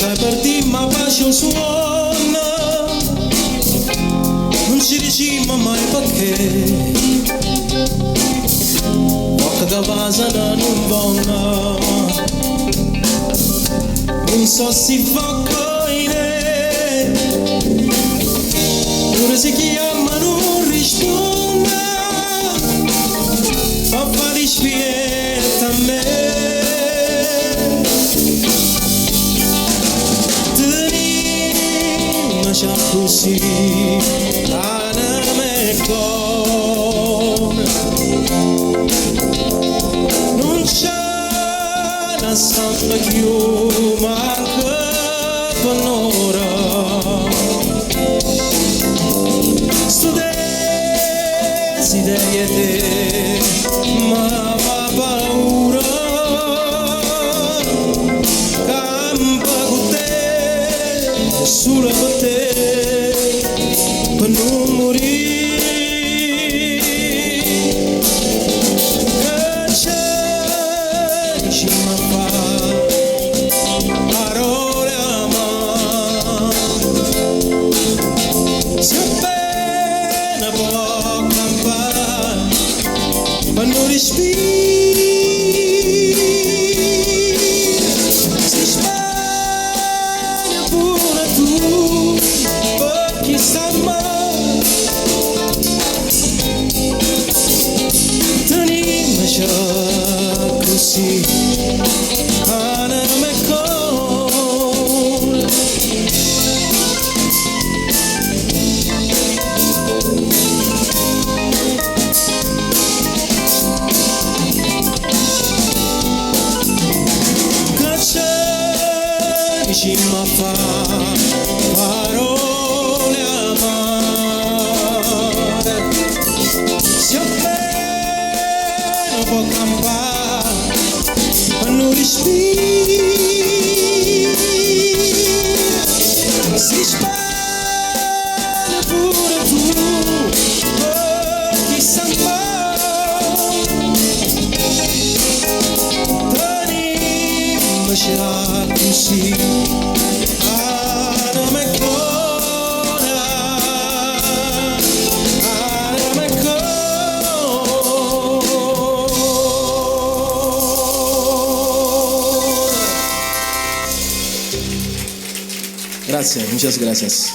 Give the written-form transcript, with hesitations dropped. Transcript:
che per te ma pace suona, non ci diciamo mai perché, poca cavasa da non buona, non so si fa coine, pure se chiama non risponde, papà rispetta a me. Già così anime cuore non c'è la stampa più manca per un'ora sto desiderio te ma fa paura campa con te sulla per te per non morire che c'è ci ma fa parole amare se appena può campare per non respirare si spagna pure tu perché sta male così anime cuore che c'è vicino a fa parole amare si appena può campare non respira si spara pure tu chi sa mai t'anima così anime cuore anime cuore. Gracias, muchas gracias.